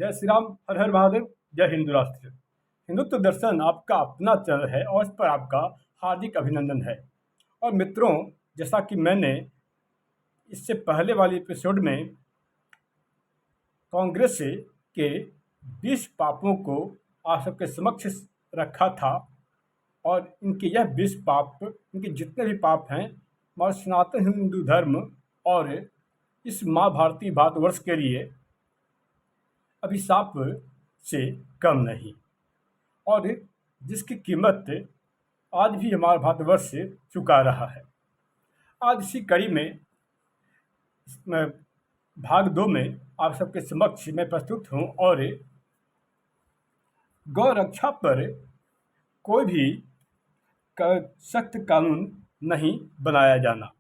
जय श्री राम, हर हर महादेव, जय हिंदू राष्ट्र। हिंदुत्व दर्शन आपका अपना चैनल है और इस पर आपका हार्दिक अभिनंदन है। और मित्रों, जैसा कि मैंने इससे पहले वाले एपिसोड में कांग्रेस के 20 पापों को आप सबके समक्ष रखा था और इनके यह 20 पाप, इनके जितने भी पाप हैं, हमारे सनातन हिंदू धर्म और इस माँ भारती भारतवर्ष के लिए अभिशाप से कम नहीं, और जिसकी कीमत आज भी हमारा भारतवर्ष चुका रहा है। आज इसी कड़ी में भाग 2 में आप सबके समक्ष मैं प्रस्तुत हूँ और गौ रक्षा पर कोई भी सख्त कानून नहीं बनाया जाना,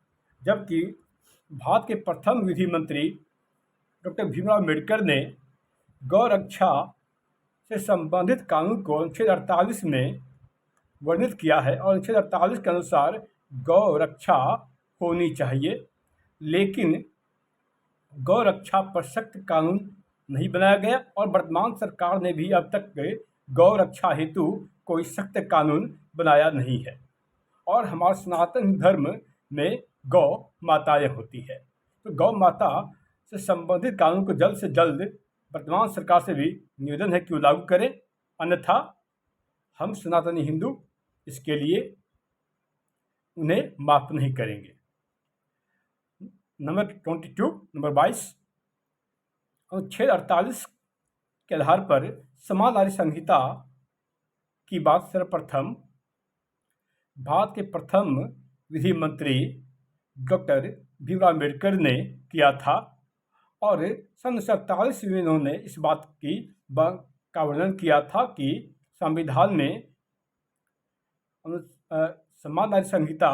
जबकि भारत के प्रथम विधि मंत्री डॉक्टर भीमराव अम्बेडकर ने गौ रक्षा से संबंधित कानून को अनुच्छेद 48 में वर्णित किया है और अनुच्छेद 48 के अनुसार गौ रक्षा होनी चाहिए, लेकिन गौ रक्षा पर सख्त कानून नहीं बनाया गया और वर्तमान सरकार ने भी अब तक गौ रक्षा हेतु कोई सख्त कानून बनाया नहीं है। और हमारे सनातन धर्म में गौ माताएं होती है, तो गौ माता से संबंधित कानून को जल्द से जल्द वर्तमान सरकार से भी निवेदन है कि वो लागू करें, अन्यथा हम सनातनी हिंदू इसके लिए उन्हें माफ नहीं करेंगे। नंबर 22 अनुच्छेद 48 के आधार पर समान नागरिक संहिता की बात सर्वप्रथम भारत के प्रथम विधि मंत्री डॉक्टर भीमराव अम्बेडकर ने किया था और सन 1947 में उन्होंने इस बात का वर्णन किया था कि संविधान में समान नागरिक संहिता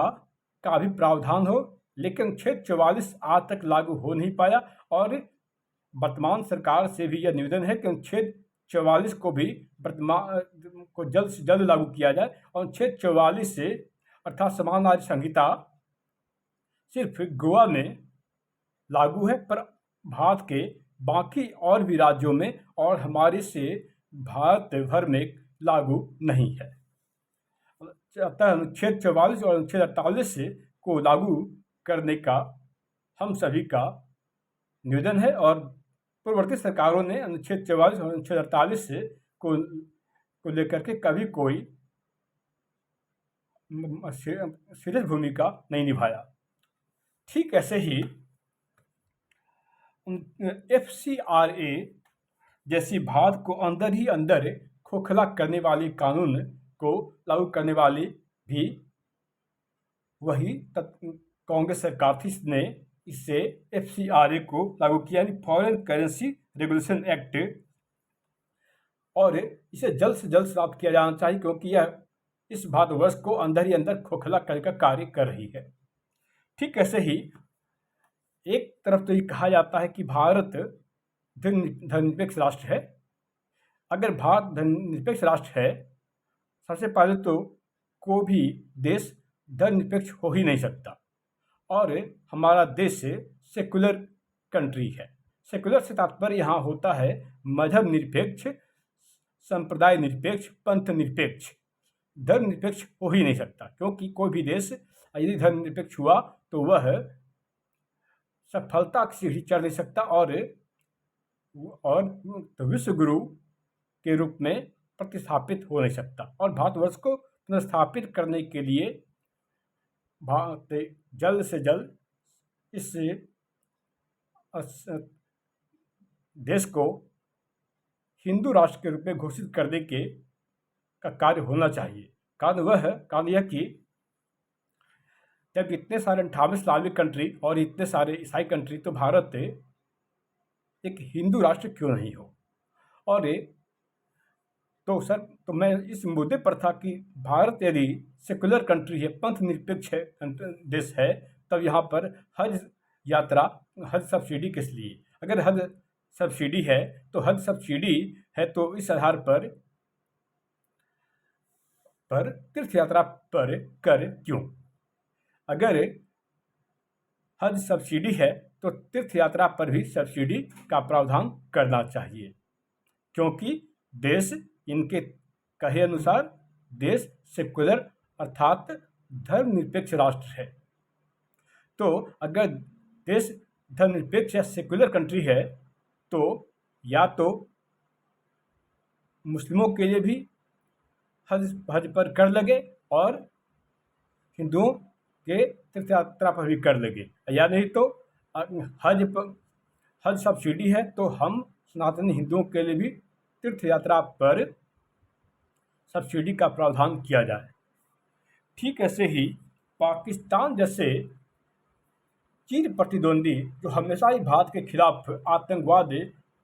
का भी प्रावधान हो, लेकिन अनुच्छेद 44 आज तक लागू हो नहीं पाया। और वर्तमान सरकार से भी यह निवेदन है कि अनुच्छेद 44 को भी जल्द से जल्द लागू किया जाए और अनुच्छेद 44 से अर्थात समान नागरिक संहिता सिर्फ गोवा में लागू है, पर भारत के बाकी और भी राज्यों में और हमारे से भारत भर में लागू नहीं है। अतः अनुच्छेद 44 और अनुच्छेद 48 को लागू करने का हम सभी का निवेदन है और पूर्ववर्ती सरकारों ने अनुच्छेद 44 और अनुच्छेद 48 को लेकर के कभी कोई सीरियस भूमिका नहीं निभाया। ठीक ऐसे ही FCRA जैसी भारत को अंदर ही अंदर खोखला करने वाली कानून को लागू करने वाली भी वही कांग्रेस सरकार थी, इसने इससे FCRA को लागू किया, यानी फॉरेन करेंसी रेगुलेशन एक्ट, और इसे जल्द से जल्द समाप्त किया जाना चाहिए क्योंकि यह इस भारतवर्ष को अंदर ही अंदर खोखला करने का कार्य कर रही है। ठीक ऐसे ही एक तरफ तो ये कहा जाता है कि भारत धर्मनिरपेक्ष राष्ट्र है। अगर भारत धर्मनिरपेक्ष राष्ट्र है, सबसे पहले तो कोई भी देश धर्मनिरपेक्ष हो ही नहीं सकता, और हमारा देश सेकुलर कंट्री है। सेकुलर से तात्पर्य यहाँ होता है मजहब निरपेक्ष, संप्रदाय निरपेक्ष, पंथ निरपेक्ष। धर्मनिरपेक्ष हो ही नहीं सकता, क्योंकि कोई भी देश यदि धर्मनिरपेक्ष हुआ तो वह सफलता की सीढ़ी चढ़ नहीं सकता और तो विश्व गुरु के रूप में प्रतिस्थापित हो नहीं सकता। और भारतवर्ष को पुनर्स्थापित करने के लिए भारत जल्द से जल्द इस देश को हिंदू राष्ट्र के रूप में घोषित करने का कार्य होना चाहिए। कारण यह कि जब इतने सारे 58 इस्लामिक कंट्री और इतने सारे ईसाई कंट्री, तो भारत एक हिंदू राष्ट्र क्यों नहीं हो। और तो मैं इस मुद्दे पर था कि भारत यदि सेकुलर कंट्री है, पंथ निरपेक्ष देश है, तब यहाँ पर हज यात्रा, हज सब्सिडी किस लिए? अगर हज सब्सिडी है तो हज सब्सिडी है तो इस आधार पर तीर्थ यात्रा पर कर क्यों? अगर हज सब्सिडी है तो तीर्थ यात्रा पर भी सब्सिडी का प्रावधान करना चाहिए। क्योंकि देश, इनके कहे अनुसार, देश सेक्युलर अर्थात धर्मनिरपेक्ष राष्ट्र है। तो अगर देश धर्मनिरपेक्ष या सेक्युलर कंट्री है तो या तो मुस्लिमों के लिए भी हज पर कर लगे और हिंदुओं के तीर्थ यात्रा पर भी कर लगे, या नहीं तो हज सब्सिडी है तो हम सनातनी हिंदुओं के लिए भी तीर्थ यात्रा पर सब्सिडी का प्रावधान किया जाए। ठीक ऐसे ही पाकिस्तान जैसे चीर प्रतिद्वंदी जो हमेशा ही भारत के खिलाफ आतंकवाद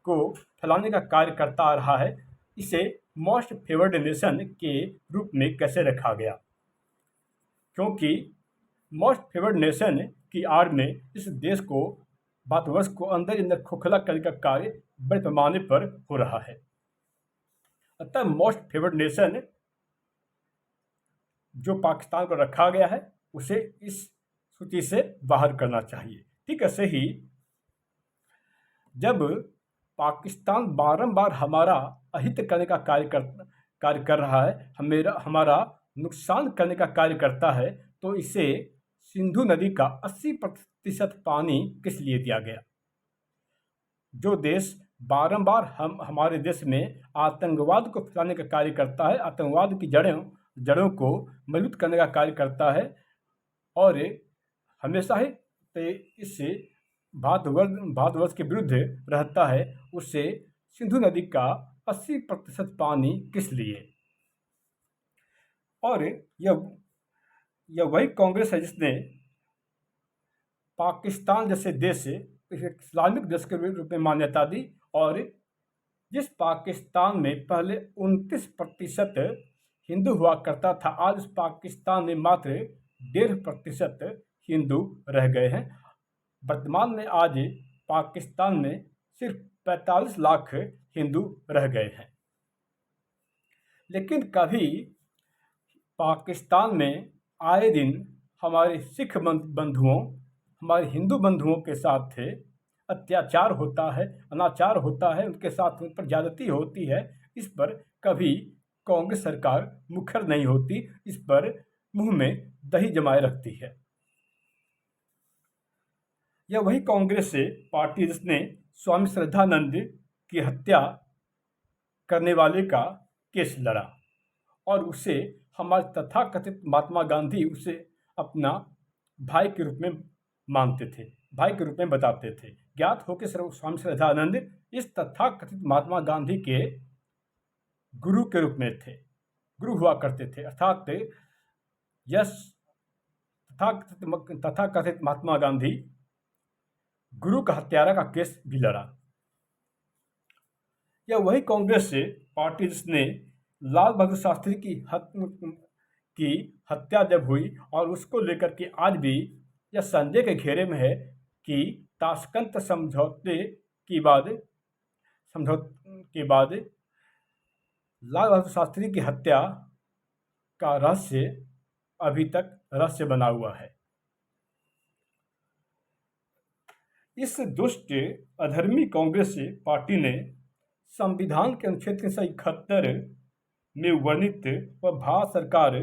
को फैलाने का कार्य करता आ रहा है, इसे मोस्ट फेवर्ड नेशन के रूप में कैसे रखा गया? क्योंकि मोस्ट फेवर्ड नेशन की आड़ में इस देश को, भारतवर्ष को अंदर खोखला करने का कार्य बड़े पैमाने पर हो रहा है। अतः मोस्ट फेवर्ड नेशन जो पाकिस्तान को रखा गया है उसे इस सूची से बाहर करना चाहिए। ठीक ऐसे ही जब पाकिस्तान बारंबार हमारा अहित करने का कार्य कर रहा है, हमारा नुकसान करने का कार्य करता है, तो इसे सिंधु नदी का 80% पानी किस लिए दिया गया? जो देश बारंबार हमारे देश में आतंकवाद को फैलाने का कार्य करता है, आतंकवाद की जड़ों को मजबूत करने का कार्य करता है और हमेशा ही इससे भारतवर्ष के विरुद्ध रहता है, उससे सिंधु नदी का 80% पानी किस लिए? और यह वही कांग्रेस है जिसने पाकिस्तान जैसे देश इस्लामिक देश के रूप में मान्यता दी, और जिस पाकिस्तान में पहले 29% हिंदू हुआ करता था, आज उस पाकिस्तान में मात्र 1.5% हिंदू रह गए हैं। वर्तमान में आज पाकिस्तान में सिर्फ 45 लाख हिंदू रह गए हैं। लेकिन कभी पाकिस्तान में आए दिन हमारे सिख बंधुओं, हमारे हिंदू बंधुओं के साथ अत्याचार होता है, अनाचार होता है, उनके साथ उन पर ज्यादती होती है। इस पर कभी कांग्रेस सरकार मुखर नहीं होती, इस पर मुंह में दही जमाए रखती है। यह वही कांग्रेस पार्टी जिसने स्वामी श्रद्धानंद की हत्या करने वाले का केस लड़ा और उसे हमारे तथाकथित महात्मा गांधी उसे अपना भाई के रूप में मानते थे, भाई के रूप में बताते थे। ज्ञात हो कि स्वामी श्रद्धानंद इस तथाकथित महात्मा गांधी के गुरु के रूप में थे, गुरु हुआ करते थे। अर्थात यस तथाकथित महात्मा गांधी गुरु का हत्यारा का केस भी लड़ा। यह वही कांग्रेस पार्टी जिसने लाल बहादुर शास्त्री की हत्या जब हुई और उसको लेकर के आज भी यह संदेह के घेरे में है कि ताशकंद समझौते के बाद लाल बहादुर शास्त्री की हत्या का रहस्य अभी तक रहस्य बना हुआ है। इस दुष्ट अधर्मी कांग्रेस पार्टी ने संविधान के अनुच्छेद 371 में वर्णित व भारत सरकार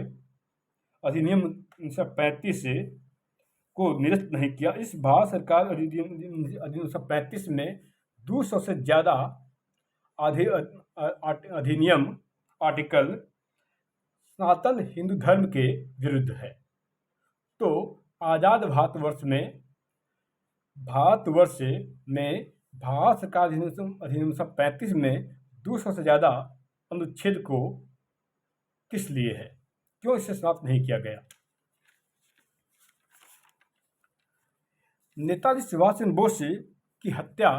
अधिनियम 1935 को निरस्त नहीं किया। इस भारत सरकार अधिनियम 1935 में 200 से ज़्यादा अधिनियम आर्टिकल सनातन हिंदू धर्म के विरुद्ध है। तो आज़ाद भारतवर्ष में भारत सरकार अधिनियम 1935 में 200 से ज़्यादा अनुच्छेद को किस लिए है, क्यों इसे समाप्त नहीं किया गया? नेताजी सुभाष चंद्र बोस की हत्या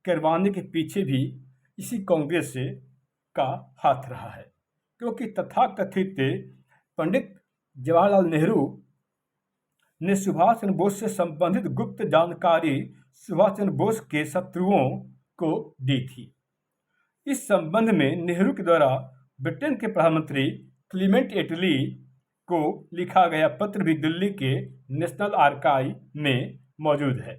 करवाने के पीछे भी इसी कांग्रेस का हाथ रहा है, क्योंकि तथाकथित पंडित जवाहरलाल नेहरू ने सुभाष चंद्र बोस से संबंधित गुप्त जानकारी सुभाष चंद्र बोस के शत्रुओं को दी थी। इस संबंध में नेहरू के द्वारा ब्रिटेन के प्रधानमंत्री क्लीमेंट एटली को लिखा गया पत्र भी दिल्ली के नेशनल आर्काइव में मौजूद है।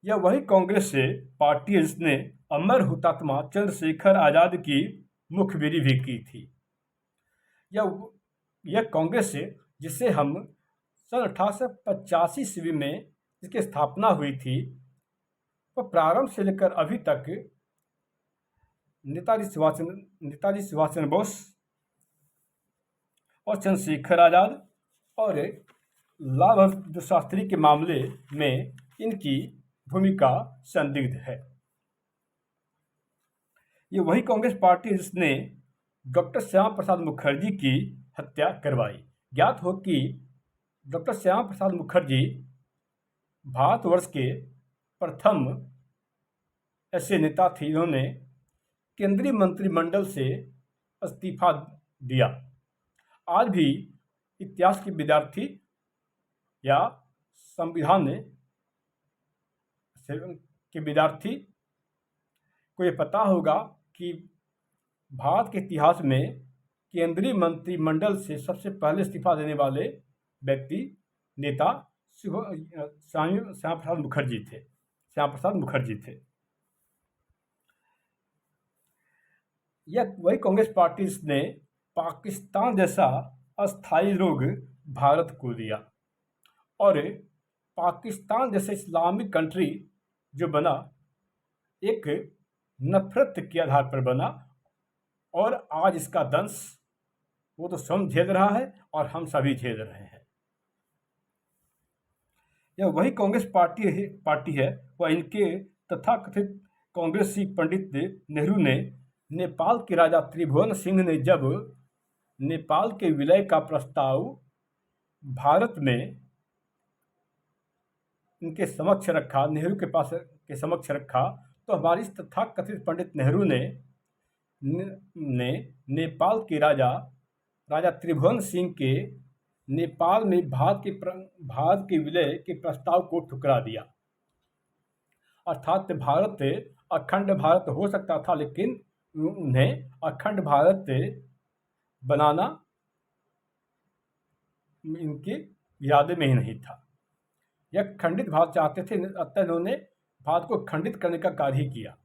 यह वही कांग्रेस पार्टी है जिसने अमर हुतात्मा चंद्रशेखर आज़ाद की मुखबिरी भी की थी। यह कांग्रेस जिसे हम सन 1885 ईस्वी में इसकी स्थापना हुई थी, वह प्रारंभ से लेकर अभी तक नेताजी सुभाष चंद्र बोस और चंद्रशेखर आज़ाद और लाल बहादुर शास्त्री के मामले में इनकी भूमिका संदिग्ध है। ये वही कांग्रेस पार्टी जिसने डॉक्टर श्यामा प्रसाद मुखर्जी की हत्या करवाई। ज्ञात हो कि डॉक्टर श्यामा प्रसाद मुखर्जी भारतवर्ष के प्रथम ऐसे नेता थे जिन्होंने केंद्रीय मंत्रिमंडल से इस्तीफा दिया। आज भी इतिहास के विद्यार्थी या संविधान के विद्यार्थी को ये पता होगा कि भारत के इतिहास में केंद्रीय मंत्रिमंडल से सबसे पहले इस्तीफा देने वाले व्यक्ति नेता श्यामा प्रसाद मुखर्जी थे। यह वही कांग्रेस पार्टी ने पाकिस्तान जैसा अस्थायी रोग भारत को दिया और पाकिस्तान जैसे इस्लामिक कंट्री जो बना एक नफरत के आधार पर बना और आज इसका दंश वो तो स्वयं झेल रहा है और हम सभी झेल रहे हैं। यह वही कांग्रेस पार्टी है वह इनके तथाकथित कांग्रेसी पंडित नेहरू ने नेपाल के राजा त्रिभुवन सिंह ने जब नेपाल के विलय का प्रस्ताव भारत में इनके समक्ष रखा, नेहरू के समक्ष रखा, तो हमारी तथाकथित पंडित नेहरू ने नेपाल के राजा त्रिभुवन सिंह के नेपाल में भारत के विलय के प्रस्ताव को ठुकरा दिया। अर्थात अखंड भारत हो सकता था, लेकिन उन्हें अखंड भारत बनाना इनके इरादे में ही नहीं था। यह खंडित भारत चाहते थे, अतः इन्होंने भारत को खंडित करने का कार्य ही किया।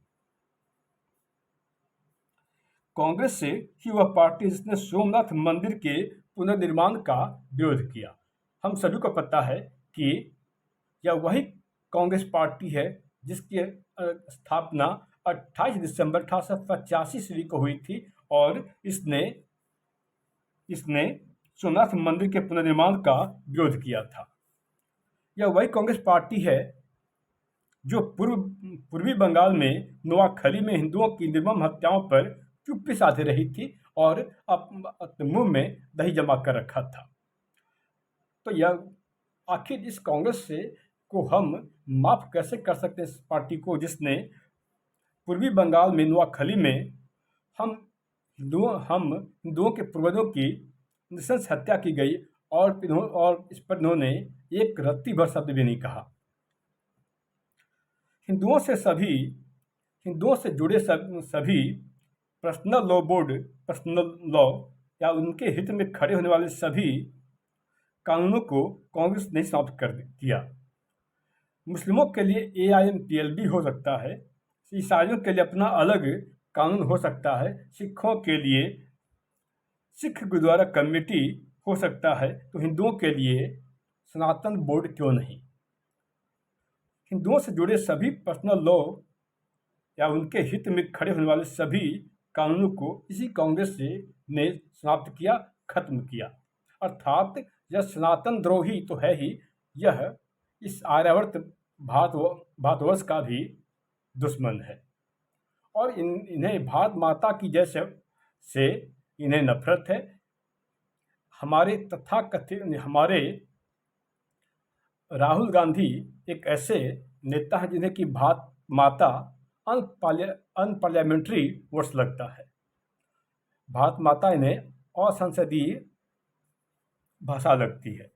कांग्रेस से ही वह पार्टी जिसने सोमनाथ मंदिर के पुनर्निर्माण का विरोध किया। हम सभी को पता है कि यह वही कांग्रेस पार्टी है जिसकी स्थापना 28 दिसंबर 1885 ईस्वी को हुई थी और इसने सोमनाथ मंदिर के पुनर्निर्माण का विरोध किया था। यह वही कांग्रेस पार्टी है जो पूर्वी बंगाल में नोआखली में हिंदुओं की निर्मम हत्याओं पर चुप्पी साधे रही थी और अपने मुंह में दही जमा कर रखा था। तो यह आखिर इस कांग्रेस को हम माफ कैसे कर सकते हैं, इस पार्टी को जिसने पूर्वी बंगाल में नोआखली में हिंदुओं के पूर्वजों की नृशंस हत्या की गई और इस पर इन्होंने एक रत्ती भर शब्द भी नहीं कहा। हिंदुओं से जुड़े सभी पर्सनल लॉ या उनके हित में खड़े होने वाले सभी कानूनों को कांग्रेस ने समाप्त कर दिया। मुस्लिमों के लिए AIMPLB हो सकता है, ईसाइयों के लिए अपना अलग कानून हो सकता है, सिखों के लिए सिख गुरुद्वारा कमेटी हो सकता है, तो हिंदुओं के लिए सनातन बोर्ड क्यों नहीं। हिंदुओं से जुड़े सभी पर्सनल लॉ या उनके हित में खड़े होने वाले सभी कानूनों को इसी कांग्रेस ने समाप्त किया, खत्म किया। अर्थात यह सनातन द्रोही तो है ही, यह इस आर्यावर्त भारतवर्ष का भी दुश्मन है और इन्हें भारत माता की जय से इन्हें नफरत है। हमारे राहुल गांधी एक ऐसे नेता हैं जिन्हें कि भारत माता अनपार्लियामेंट्री वर्ड्स लगता है। भारत माता इन्हें असंसदीय भाषा लगती है।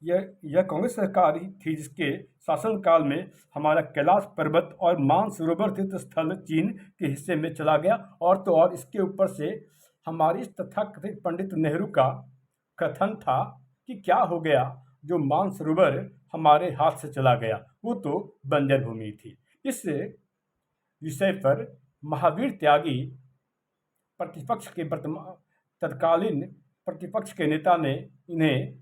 यह कांग्रेस सरकार ही थी जिसके शासनकाल में हमारा कैलाश पर्वत और मानसरोवर तीर्थ स्थल चीन के हिस्से में चला गया, और तो और इसके ऊपर से हमारी तथाकथित पंडित नेहरू का कथन था कि क्या हो गया जो मानसरोवर हमारे हाथ से चला गया, वो तो बंजर भूमि थी। विषय पर महावीर त्यागी प्रतिपक्ष के तत्कालीन प्रतिपक्ष के नेता ने इन्हें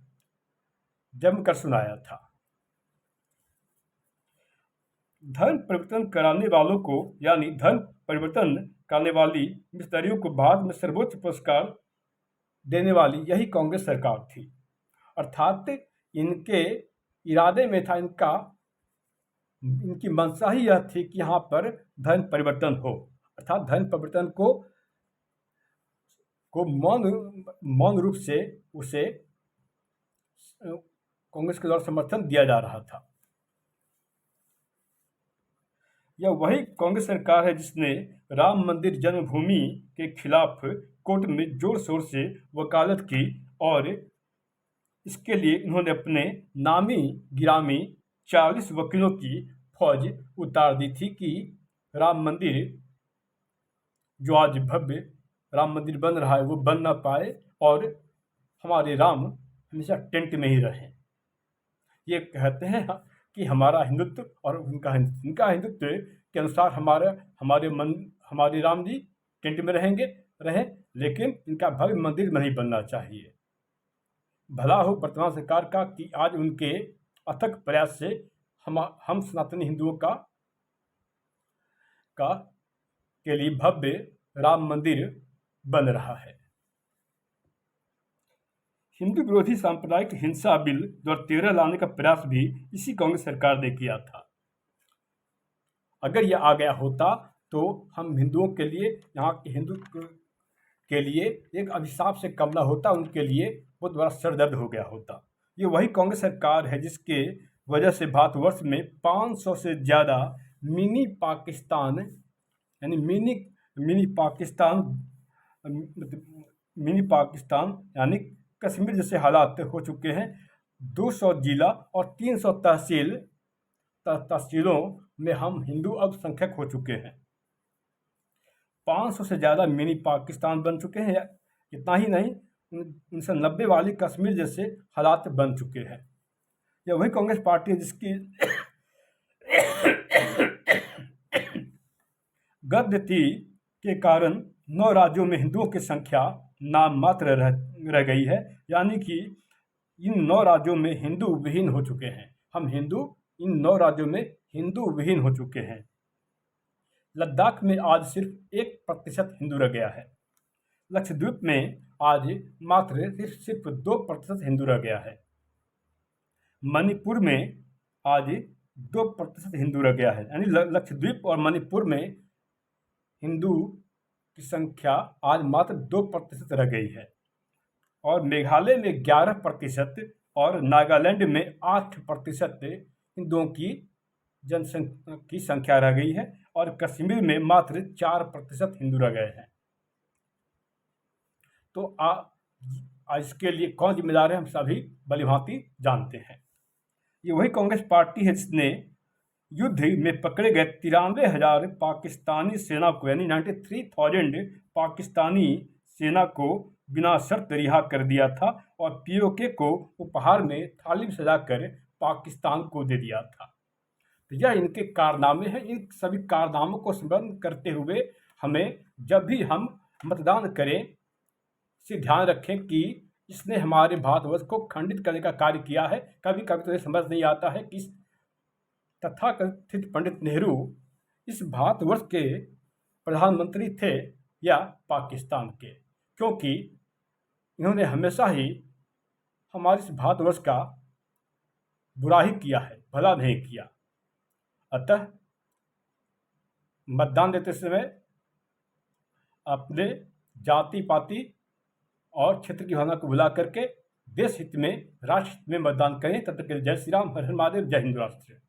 जमकर सुनाया था। धर्म परिवर्तन कराने वालों को यानी धर्म परिवर्तन करने वाली मिशनरियों को बाद में सर्वोच्च पुरस्कार देने वाली यही कांग्रेस सरकार थी। अर्थात इनके इरादे में था, इनकी मंशा ही यह थी कि यहाँ पर धर्म परिवर्तन हो, अर्थात धर्म परिवर्तन को मौन रूप से उसे कांग्रेस के द्वारा समर्थन दिया जा रहा था। यह वही कांग्रेस सरकार है जिसने राम मंदिर जन्मभूमि के खिलाफ कोर्ट में जोर शोर से वकालत की और इसके लिए इन्होंने अपने नामी गिरामी 40 वकीलों की फौज उतार दी थी कि राम मंदिर जो आज भव्य राम मंदिर बन रहा है वो बन ना पाए और हमारे राम हमेशा टेंट में ही रहें। ये कहते हैं कि हमारा हिंदुत्व और इनका हिंदुत्व के अनुसार हमारे राम जी टेंट में रहें, लेकिन इनका भव्य मंदिर नहीं बनना चाहिए। भला हो वर्तमान सरकार का कि आज उनके अथक प्रयास से हम सनातनी हिंदुओं के लिए भव्य राम मंदिर बन रहा है। हिंदू विरोधी सांप्रदायिक हिंसा बिल 2013 लाने का प्रयास भी इसी कांग्रेस सरकार ने किया था। अगर यह आ गया होता तो हम हिंदुओं के लिए, यहाँ के हिंदू के लिए एक अभिशाप से कम न होता, उनके लिए बहुत बड़ा सरदर्द हो गया होता। ये वही कांग्रेस सरकार है जिसके वजह से भारतवर्ष में 500 से ज़्यादा मिनी पाकिस्तान यानी कश्मीर जैसे हालात हो चुके हैं। 200 जिला और 300 तहसीलों में हम हिंदू अल्पसंख्यक हो चुके हैं। 500 से ज़्यादा मिनी पाकिस्तान बन चुके हैं। इतना ही नहीं, 1990 वाली कश्मीर जैसे हालात बन चुके हैं। यह वही कांग्रेस पार्टी है जिसकी गद्दती के कारण 9 राज्यों में हिंदुओं की संख्या नाम मात्र रह गई है, यानी कि इन 9 राज्यों में हिंदू विहीन हो चुके हैं। इन 9 राज्यों में हिंदू विहीन हो चुके हैं। लद्दाख में आज सिर्फ 1% हिंदू रह गया है। लक्षद्वीप में आज मात्र सिर्फ 2% हिंदू रह गया है। मणिपुर में आज 2% हिंदू रह गया है, यानी लक्षद्वीप और मणिपुर में हिंदू की संख्या आज मात्र 2% रह गई है। और मेघालय में 11% और नागालैंड में 8% हिंदुओं की जनसंख्या की संख्या रह गई है और कश्मीर में मात्र 4% हिंदू रह गए हैं। तो इसके लिए कौन जिम्मेदार है, हम सभी भलीभांति जानते हैं। ये वही कांग्रेस पार्टी है जिसने युद्ध में पकड़े गए 93,000 पाकिस्तानी सेना को, यानी 93,000 पाकिस्तानी सेना को बिना शर्त रिहा कर दिया था और पीओके को उपहार में थाली में सजाकर पाकिस्तान को दे दिया था। तो यह इनके कारनामे हैं। इन सभी कारनामों को स्मरण करते हुए हमें जब भी हम मतदान करें से ध्यान रखें कि इसने हमारे भारतवर्ष को खंडित करने का कार्य किया है। कभी कभी तो ये समझ नहीं आता है कि तथाकथित पंडित नेहरू इस भारतवर्ष के प्रधानमंत्री थे या पाकिस्तान के, क्योंकि इन्होंने हमेशा ही हमारे इस भारतवर्ष का बुरा ही किया है, भला नहीं किया। अतः मतदान देते समय अपने जाति पाति और क्षेत्र की भावना को भुला करके देश हित में, राष्ट्र हित में मतदान करें। तब तक के लिए जय श्री राम, हर हर महादेव, जय हिंद राष्ट्र।